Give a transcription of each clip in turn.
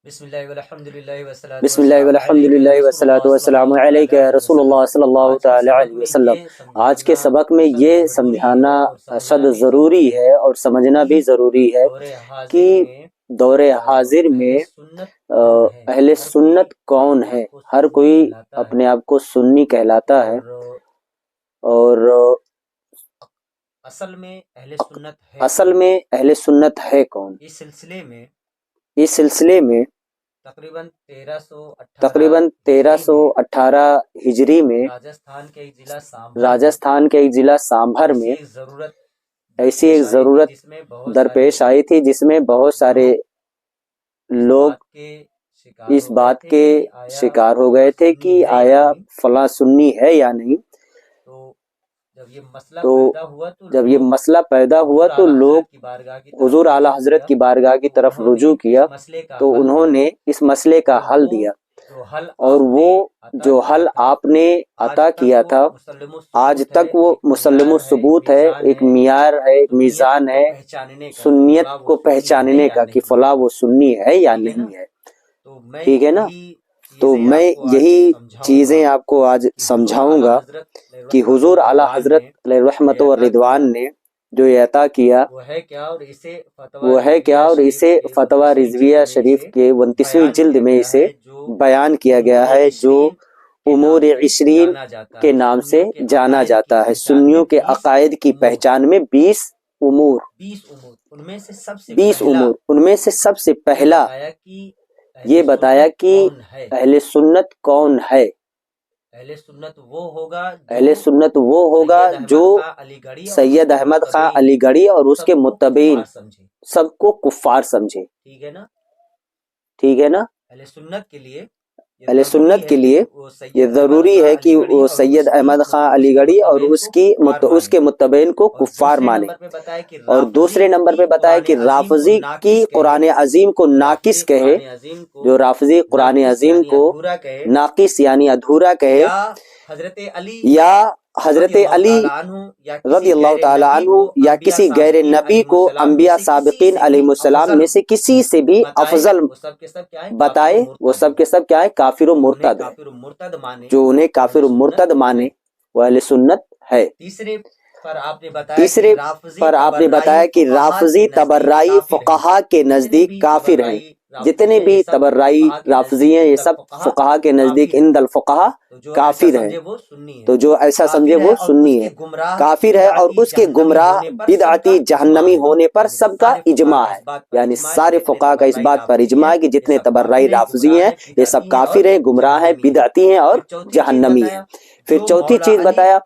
بسم اللہ والحمد للہ والصلاۃ والسلام علیک رسول اللہ صلی اللہ تعالی علیہ وسلم۔ آج کے سبق میں یہ سمجھانا اشد ضروری ہے اور سمجھنا بھی ضروری ہے کہ دور حاضر میں اہل سنت کون ہے۔ ہر کوئی اپنے آپ کو سنی کہلاتا ہے اور اصل میں اہل سنت ہے کون۔ اس سلسلے میں تقریباً 1318 ہجری میں راجستھان کے ایک ضلع سامبھر میں ایسی ایک ضرورت درپیش آئی تھی جس میں بہت سارے لوگ اس بات کے شکار ہو گئے تھے کہ آیا فلاں سنی ہے یا نہیں۔ تو جب یہ مسئلہ پیدا ہوا تو لوگ حضور اعلی حضرت کی بارگاہ کی طرف رجوع کیا تو انہوں نے اس مسئلے کا حل دیا، اور وہ جو حل آپ نے عطا کیا تھا آج تک وہ مسلم الثبوت ہے، ایک معیار ہے، ایک میزان ہے سنیت کو پہچاننے کا کہ فلاں وہ سنی ہے یا نہیں ہے۔ ٹھیک ہے نا؟ تو میں یہی چیزیں آپ کو آج سمجھاؤں گا کہ حضور اعلی حضرت علیہ رحمت و رضوان نے جو یہ عطا کیا وہ ہے کیا، اور اسے فتویٰ رضویہ شریف کے 29ویں جلد میں اسے بیان کیا گیا ہے، جو امور 20 کے نام سے جانا جاتا ہے۔ سنیوں کے عقائد کی پہچان میں 20 امور، ان میں سے سب سے پہلا یہ بتایا کہ اہل سنت کون ہے۔ اہل سنت وہ ہوگا جو سید احمد خان علی گڑھی اور اس کے متبعین سب کو کفار سمجھے۔ ٹھیک ہے نا؟ اہل سنت کے لیے یہ ضروری ہے کہ وہ سید احمد خان علی گڑھی اور اس کے متبعین کو کفار مانے۔ اور دوسرے نمبر پہ بتایا کہ رافضی کی قرآن عظیم کو ناقص کہے، جو رافضی قرآن عظیم کو ناقص یعنی ادھورا کہے، یا حضرت علی رضی اللہ تعالی عنہ یا کسی غیر نبی کو انبیاء سابقین علیہ السلام میں سے کسی سے بھی افضل بتائے، وہ سب کے سب کیا ہے؟ کافر و مرتد ہے۔ جو انہیں کافر و مرتد مانے وہ اہل سنت ہے۔ تیسرے پر آپ نے بتایا کہ رافضی تبرعی فقہا کے نزدیک کافر ہیں۔ جتنے بھی تبرعی رافضی ہیں یہ سب فقہا کے نزدیک عند الفقہا کافر ہیں۔ تو جو ایسا سمجھے وہ سنی ہے، کافر ہے، اور اس کے گمراہ بدعتی جہنمی ہونے پر سب کا اجماع ہے، یعنی سارے فقہا کا اس بات پر اجماع ہے کہ جتنے تبرعی رافضی ہیں یہ سب کافر ہیں، گمراہ ہیں، بدعتی ہیں اور جہنمی ہیں۔ پھر چوتھی چیز بتایا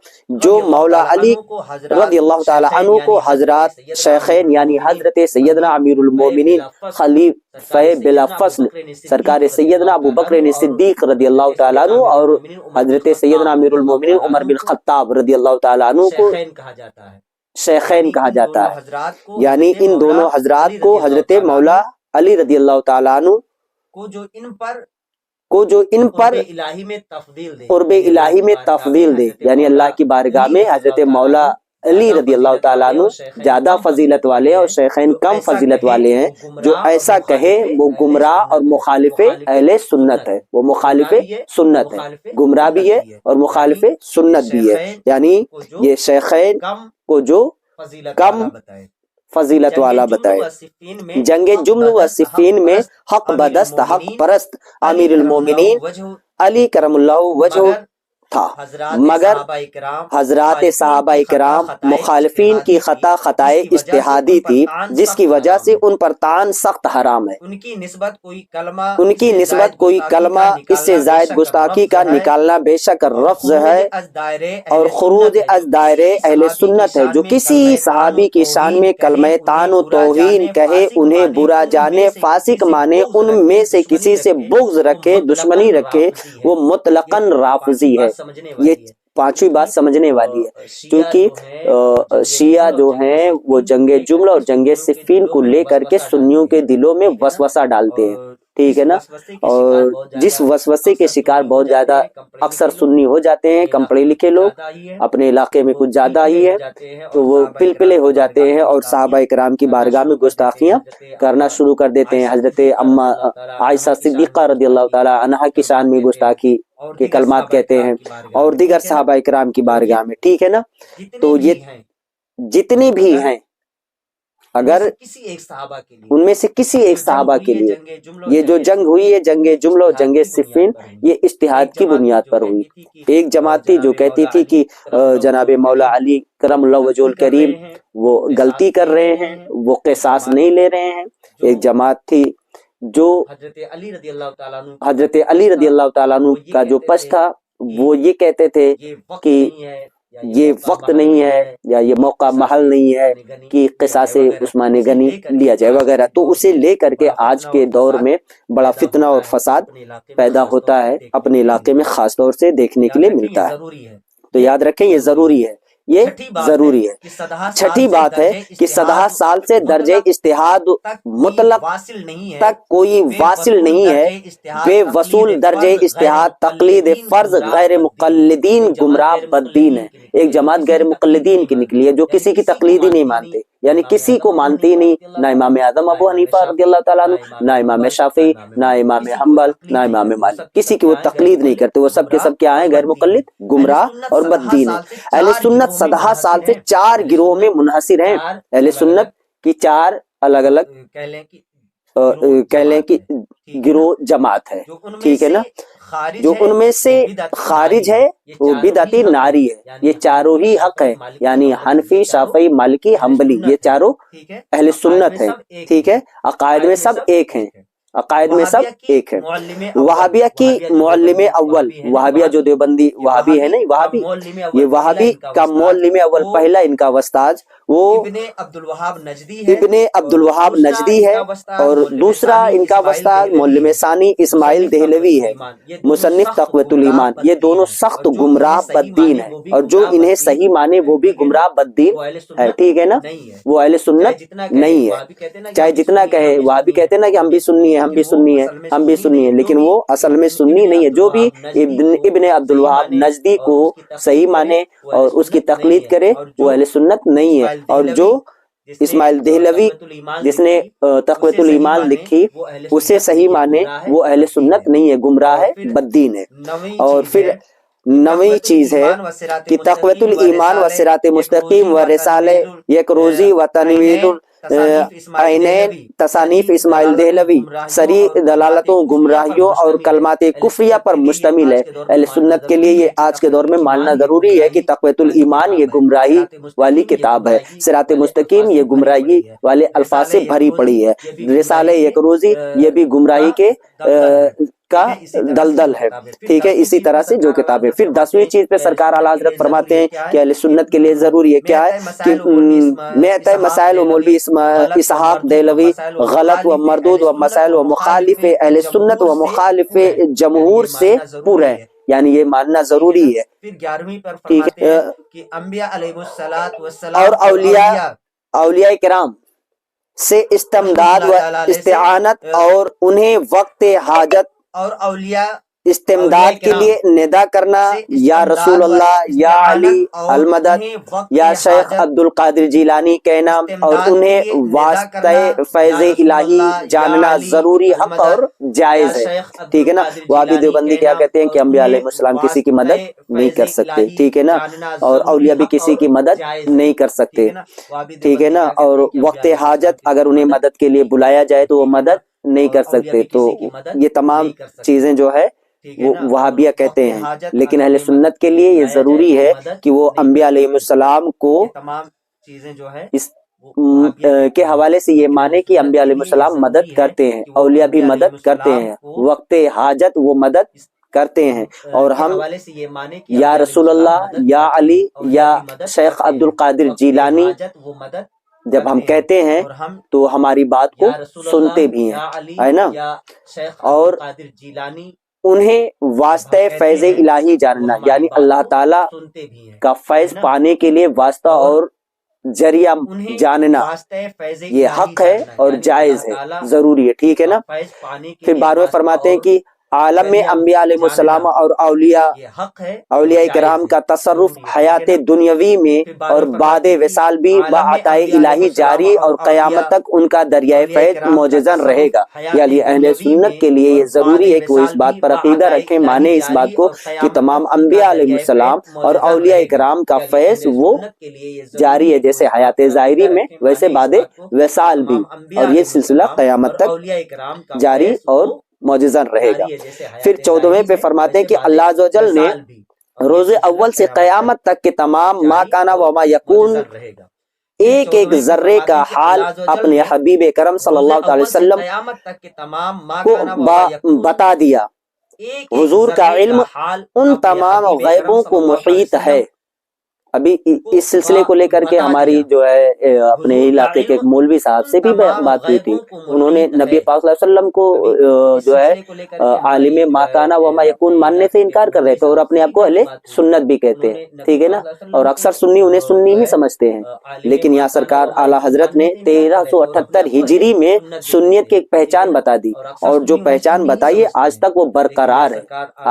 جو مولا علی رضی اللہ تعالی عنہ کو حضرات شیخین یعنی حضرت سیدنا امیر المومنین خلیفہ بلا فصل سرکار سیدنا ابو بکر صدیق رضی اللہ تعالی عنہ اور حضرت سیدنا امیر المومنین عمر بن خطاب رضی اللہ تعالی عنہ کو شیخین کہا جاتا ہے، یعنی ان دونوں حضرات کو حضرت مولا علی رضی اللہ تعالی عنہ کو جو ان پر قرب الہی میں تفضیل دے، یعنی اللہ کی بارگاہ میں حضرت مولا علی رضی اللہ تعالیٰ عنہ زیادہ فضیلت والے اور شیخین کم فضیلت والے ہیں۔ جو ایسا کہے وہ گمراہ اور مخالف اہل سنت ہے، وہ مخالف سنت ہے، گمراہ بھی ہے اور مخالف سنت بھی ہے، یعنی یہ شیخین کو جو کم فضیلت والا بتائے۔ جنگ جمل و صفین میں حق بدست حق پرست امیر المومنین علی کرم اللہ وجہ تھا، مگر حضرات صحابہ کرام مخالفین کی خطا خطائے اجتہادی تھی جس کی وجہ سے ان پر طعن سخت حرام ہے۔ ان کی نسبت کوئی کلمہ اس سے زائد گستاخی کا نکالنا بے شک رفض ہے اور خروج از دائرے اہل سنت ہے۔ جو کسی صحابی کی شان میں کلمہ طعن و توہین کہے، انہیں برا جانے، فاسق مانے، ان میں سے کسی سے بغض رکھے، دشمنی رکھے، وہ مطلقاً رافضی ہے۔ پانچویں بات سمجھنے والی ہے، کیونکہ شیعہ جو ہیں وہ جنگ جمل اور جنگ صفین کو لے کر کے سنیوں کے دلوں میں وسوسہ ڈالتے ہیں، ٹھیک ہے نا، اور جس وسوسے کے شکار بہت زیادہ اکثر سنی ہو جاتے ہیں، کم پڑھے لکھے لوگ، اپنے علاقے میں کچھ زیادہ ہی ہے تو وہ پلپلے ہو جاتے ہیں اور صحابہ کرام کی بارگاہ میں گستاخیاں کرنا شروع کر دیتے ہیں۔ حضرت اما عائشہ صدیقہ رضی اللہ تعالی عنہا کی شان میں گستاخی کے کلمات کہتے ہیں، اور دیگر صحابہ کرام کی بارگاہ میں، ٹھیک ہے نا۔ تو یہ جتنے بھی ہیں، اگر ان میں سے کسی ایک صحابہ کے لیے یہ جو جنگ ہوئی ہے، جنگ جمل اور جنگ صفین، یہ اجتہاد کی بنیاد پر ہوئی۔ ایک جماعت تھی جو کہتی تھی کہ جناب مولا علی کرم اللہ وجہ الکریم وہ غلطی کر رہے ہیں، وہ قصاص نہیں لے رہے ہیں۔ ایک جماعت تھی جو حضرت علی رضی اللہ تعالیٰ عنہ کا جو پش تھا وہ یہ کہتے تھے کہ یہ وقت نہیں ہے یا یہ موقع محل نہیں ہے کہ قصاص عثمان غنی لیا جائے وغیرہ، تو اسے لے کر کے آج کے دور میں بڑا فتنہ اور فساد پیدا ہوتا ہے، اپنے علاقے میں خاص طور سے دیکھنے کے لیے ملتا ہے۔ تو یاد رکھیں یہ ضروری ہے، یہ ضروری ہے۔ چھٹی بات ہے کہ 17 سال سے درجہ اجتہاد مطلق تک کوئی واصل نہیں ہے، بے وصول درجہ اجتہاد تقلید فرض غیر مقلدین گمراہ بددین ہے۔ ایک جماعت غیر مقلدین کی نکلی ہے جو کسی کی تقلید ہی نہیں مانتے، یعنی کسی کو مانتے ہی نہیں، نہ امام اعظم ابو حنیفہ رضی اللہ تعالیٰ عنہ، نہ امام شافعی، نہ امام حنبل، نہ امام مالک، کسی کی وہ تقلید نہیں کرتے، وہ سب کے سب کیا ہیں؟ غیر مقلد، گمراہ اور بددین ہیں۔ اہل سنت 17 سال سے 4 گروہ میں منحصر ہیں۔ اہل سنت کی 4 الگ الگ کہہ لیں کہ گروہ جماعت ہے، ٹھیک ہے نا۔ جو ان میں سے خارج ہے وہ بدعتی ناری ہے، یہ چاروں ہی حق ہے، یعنی حنفی، شافعی، مالکی، حنبلی، یہ چاروں اہل سنت ہیں، ٹھیک ہے۔ عقائد میں سب ایک ہیں، عقائد میں سب ایک ہے۔ وہابیہ کی معلم اول، وہابیہ جو دیوبندی وہابی ہے نا، وہابی، یہ وہابی کا معلم اول، پہلا ان کا وستاذ وہ ابن عبد الوہاب نجدی ہے، اور دوسرا ان کا وستاذ معلم ثانی اسماعیل دہلوی ہے، مصنف تقویۃ الایمان۔ یہ دونوں سخت گمراہ بددین ہیں، اور جو انہیں صحیح مانے وہ بھی گمراہ بددین ہے، ٹھیک ہے نا، وہ اہل سنت نہیں ہے، چاہے جتنا کہے۔ وہ بھی کہتے ہیں نا کہ ہم بھی سنی ہیں، ہم بھی سنی ہیں، ہم بھی سنی ہیں، لیکن وہ اصل میں سنی نہیں ہے۔ جو بھی ابن عبد الوہاب نجدی کو صحیح مانے اور اس کی تقلید کرے وہ اہل سنت نہیں ہے، اور جو اسماعیل دہلوی جس نے تقویۃ الایمان لکھی اسے صحیح مانے وہ اہل سنت نہیں ہے، گمراہ ہے، بددین ہے۔ اور پھر نویں چیز ہے کہ تقویۃ الایمان و صراط مستقیم و رسالہ یک روزی و تنویر عینین تصانیف اسماعیل دہلوی سری دلالتوں، گمراہیوں اور کلمات کفریہ پر مشتمل ہے۔ اہل سنت کے لیے یہ آج کے دور میں ماننا ضروری ہے کہ تقویۃ الایمان یہ گمراہی والی کتاب ہے، صراط مستقیم یہ گمراہی والے الفاظ سے بھری پڑی ہے، رسالہ یک روزی یہ بھی گمراہی کے کا دلدل ہے، ٹھیک ہے، اسی طرح سے جو کتابیں۔ پھر 10ویں چیز پہ سرکار اعلیٰ حضرت فرماتے ہیں کہ اہل سنت کے لیے ضروری ہے، کیا ہے کہ نعت مسائل و مولوی اسحاق دہلوی غلط و مردود و مسائل و مخالف اہل سنت و مخالف جمہور سے پورا ہے، یعنی یہ ماننا ضروری ہے۔ پھر 11ویں پر فرماتے ہیں کہ انبیاء علیہ السلام اور اولیاء کرام سے استمداد و استعانت اور انہیں وقت حاجت اور اولیاء استمداد کے لیے ندا کرنا، یا رسول اللہ، یا علی المدد، یا شیخ عبد القادر جیلانی کہنا، اور انہیں واسطہ فیض الہی جاننا ضروری، حق اور جائز ہے، ٹھیک ہے نا۔ وہابی دیوبندی کیا کہتے ہیں کہ انبیاء علیہ السلام کسی کی مدد نہیں کر سکتے، ٹھیک ہے نا، اور اولیاء بھی کسی کی مدد نہیں کر سکتے، ٹھیک ہے نا، اور وقت حاجت اگر انہیں مدد کے لیے بلایا جائے تو وہ مدد نہیں کر سکتے۔ تو یہ تمام چیزیں جو ہے وہ وہابیہ کہتے ہیں، لیکن اہل سنت کے لیے یہ ضروری ہے کہ وہ انبیاء علیہ السلام کو اس کے حوالے سے یہ مانے کہ انبیاء علیہ السلام مدد کرتے ہیں، اولیاء بھی مدد کرتے ہیں، وقت حاجت وہ مدد کرتے ہیں، اور ہم یا رسول اللہ، یا علی، یا شیخ عبد القادر جیلانی جب ہم کہتے ہیں تو ہماری بات کو سنتے بھی ہیں، ہے نا۔ اور انہیں واسطہ فیض الہی جاننا، یعنی اللہ تعالیٰ کا فیض پانے کے لیے واسطہ اور ذریعہ جاننا یہ حق ہے اور جائز ہے، ضروری ہے، ٹھیک ہے نا۔ پھر بعد میں فرماتے ہیں کہ عالم میں انبیاء علیہ السلام اور اولیاء کرام کا تصرف حیات دنیاوی میں اور بعد وصال بھی بعطائے الہی جاری اور قیامت تک ان کا دریائے فیض معجزن رہے گا۔ یعنی اہل سنت کے لیے یہ ضروری ہے کہ وہ اس بات پر عقیدہ رکھیں، مانیں اس بات کو کہ تمام انبیاء علیہ السلام اور اولیاء کرام کا فیض وہ جاری ہے، جیسے حیات ظاہری میں ویسے بعد وصال بھی، اور یہ سلسلہ قیامت تک جاری اور معجزن رہے گا۔ پھر 14ویں پہ فرماتے ہیں کہ اللہ عز و جل نے روز اول سے قیامت تک کے تمام ما کانا و ما یکون ایک ایک ذرے کا حال اپنے حبیب کرم صلی اللہ علیہ وسلم کو بتا دیا۔ حضور کا علم ان تمام غیبوں کو محیط ہے۔ ابھی اس سلسلے کو لے کر کے ہماری جو ہے اپنے علاقے کے ایک مولوی صاحب سے بھی بات ہوئی تھی، انہوں نے نبی پاک صلی اللہ علیہ وسلم کو جو ہے عالم ما کانا و ما یکون ماننے سے انکار کر رہے تھے، اور اپنے آپ کو اہل سنت بھی کہتے ہیں، ٹھیک ہے نا، اور اکثر سنی انہیں سنی ہی سمجھتے ہیں۔ لیکن یہاں سرکار اعلیٰ حضرت نے 1378 ہجری میں سنیت کی ایک پہچان بتا دی، اور جو پہچان بتائی ہے آج تک وہ برقرار ہے،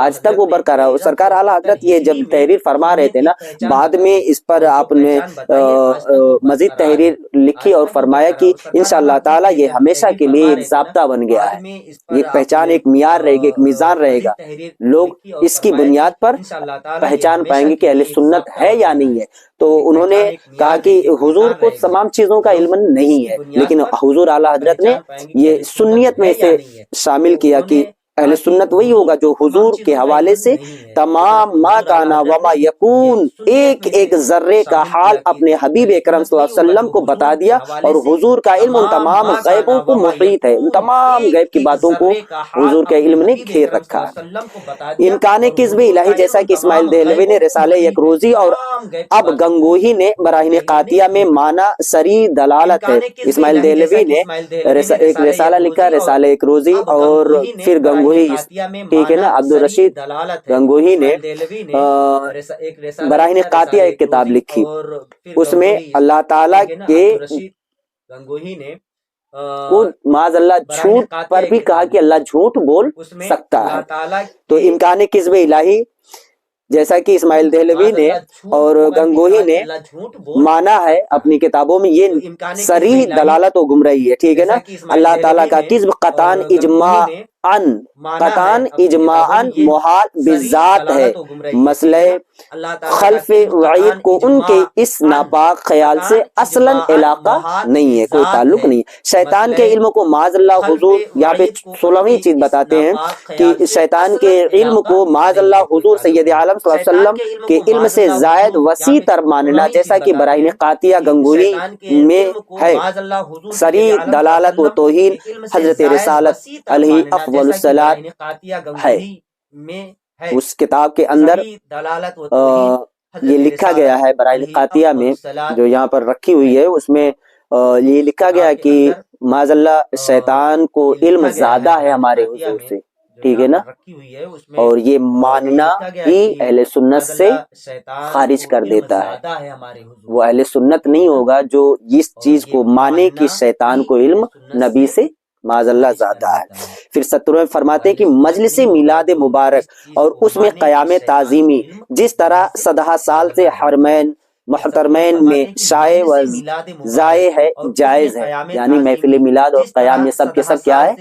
آج تک وہ برقرار ہے۔ سرکار اعلیٰ حضرت یہ جب تحریر فرما رہے تھے نا، بعد میں اس پر آپ نے مزید تحریر لکھی اور فرمایا کہ انشاءاللہ تعالی یہ ہمیشہ کے لیے ایک ضابطہ بن گیا ہے، ایک پہچان، ایک معیار رہے گا، ایک میزان رہے گا، لوگ اس کی بنیاد پر پہچان پائیں گے کہ اہل سنت ہے یا نہیں ہے۔ تو انہوں نے کہا کہ حضور کو تمام چیزوں کا علم نہیں ہے، لیکن حضور اعلیٰ حضرت نے یہ سنیت میں سے شامل کیا کہ اہل سنت وہی ہوگا جو حضور کے حوالے سے تمام ما کانا و ما یکون ایک ایک ذرے کا حال اپنے حبیب اکرم صلی اللہ علیہ وسلم کو بتا دیا، اور حضور کا علم ان تمام غیبوں کو محیط ہے، ان تمام غیب کی باتوں کو حضور کے علم نے گھیر رکھا۔ امکان کذب الہی، جیسا کہ اسماعیل دہلوی نے رسالہ یک روزی اور اب گنگوہی نے براہین قاطعہ میں معنی سری دلالت ہے۔ اسماعیل دہلوی نے ایک رسالہ لکھا، رسالہ یک روزی، اور پھر گنگوہی، ٹھیک ہے نا، عبدالرشید گنگوہی نے براہین قاطعہ ایک کتاب لکھی، اس میں اللہ تعالیٰ کے معاذ اللہ جھوٹ پر بھی کہا کہ اللہ جھوٹ بول سکتا ہے۔ تو امکان کذب الہی، جیسا کہ اسماعیل دہلوی نے اور گنگوہی نے مانا ہے اپنی کتابوں میں، یہ صریح دلالت و گمراہی ہے، ٹھیک ہے نا۔ اللہ تعالیٰ کا کذب قطعاً اجماعاً محال بالذات ہے، مسئلہ خلف وعید کو ان کے اس ناپاک خیال سے اصلاً علاقہ نہیں ہے، کوئی تعلق نہیں۔ شیطان کے علم کو معاذ اللہ، حضور یہاں پہ 16ویں چیز بتاتے ہیں کہ شیطان کے علم کو معاذ اللہ حضور سید عالم صلی اللہ علیہ وسلم کے علم سے زائد وسیع تر ماننا، جیسا کہ براہین قاطعہ گنگوہی میں ہے۔ صریح دلالت و توہین حضرت رسالت علیہ افضل الصلاۃ ہے۔ اس کتاب کے اندر یہ لکھا گیا ہے براہین قاطعہ میں، جو یہاں پر رکھی ہوئی ہے، اس میں یہ لکھا گیا کہ معاذ اللہ شیطان کو علم زیادہ ہے ہمارے حضور سے، ٹھیک ہے نا، اور یہ ماننا ہی اہل سنت سے خارج کر دیتا ہے۔ وہ اہل سنت نہیں ہوگا جو اس چیز کو مانے کہ شیطان کو علم نبی سے معاذ اللہ زیادہ ہے۔ پھر 17ویں فرماتے ہیں کہ مجلس میلاد مبارک اور اس میں قیام تعظیمی جس طرح 100 سال سے حرمین محترمین میں شائع و ضائع ہے، جائز ہے، یعنی محفل میلاد اور قیام میں سب کے سب کیا ہے،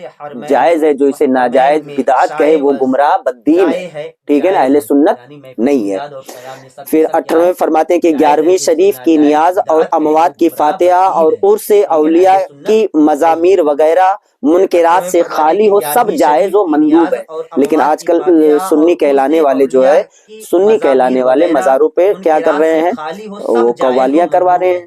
جائز ہے۔ جو اسے ناجائز بدعت کہے وہ گمراہ بددین ہے، ٹھیک ہے نا، اہل سنت نہیں ہے۔ پھر 18ویں فرماتے ہیں کہ 11ویں شریف کی نیاز اور اموات کی فاتحہ اور عرس اولیاء کی مزامیر وغیرہ منکرات سے خالی ہو، سب جائز و مندوب ہے۔ لیکن آج کل سنی کہلانے والے جو ہے، سنی کہلانے والے مزاروں پہ کیا کر رہے ہیں، وہ قوالیاں کروا رہے ہیں،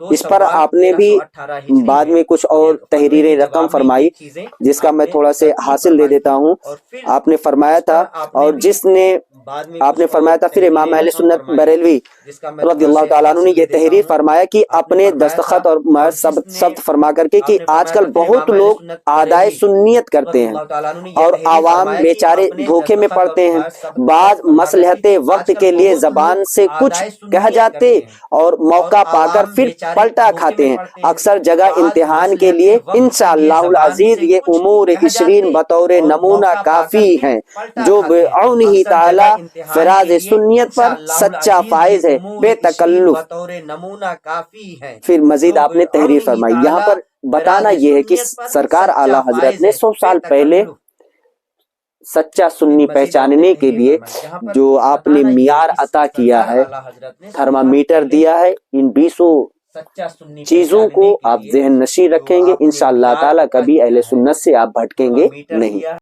اس پر آپ نے بھی بعد میں کچھ اور تحریریں رقم فرمائی، جس کا میں تھوڑا سے حاصل دے دیتا ہوں۔ آپ نے فرمایا تھا، اور جس نے آپ نے فرمایا تھا، پھر امام اہل سنت بریلوی رضی اللہ تعالیٰ عنہ نے یہ تحریر فرمایا کہ اپنے دستخط اور ثبت فرما کر کے کہ آج کل بہت لوگ اعدائے سنیت کرتے ہیں اور عوام بیچارے دھوکے میں پڑتے ہیں، بعض مصلحت وقت کے لیے زبان سے کچھ کہہ جاتے اور موقع پا کر پھر پلٹا کھاتے ہیں۔ اکثر جگہ امتحان کے لیے انشاءاللہ العزیز یہ امور 20 بطور نمونہ کافی ہیں، جو بعونہ تعالی فراز سنیت پر سچا فائز ہے بے تکلف۔ پھر مزید آپ نے تحریر فرمائی۔ یہاں پر بتانا یہ ہے کہ سرکار اعلیٰ حضرت نے 100 سال پہلے سچا سنی پہچاننے کے لیے جو آپ نے معیار عطا کیا ہے، تھرمامیٹر دیا ہے، ان 20 چیزوں کو آپ ذہن نشین رکھیں گے، انشاءاللہ تعالی کبھی اہل سنت سے آپ بھٹکیں گے نہیں۔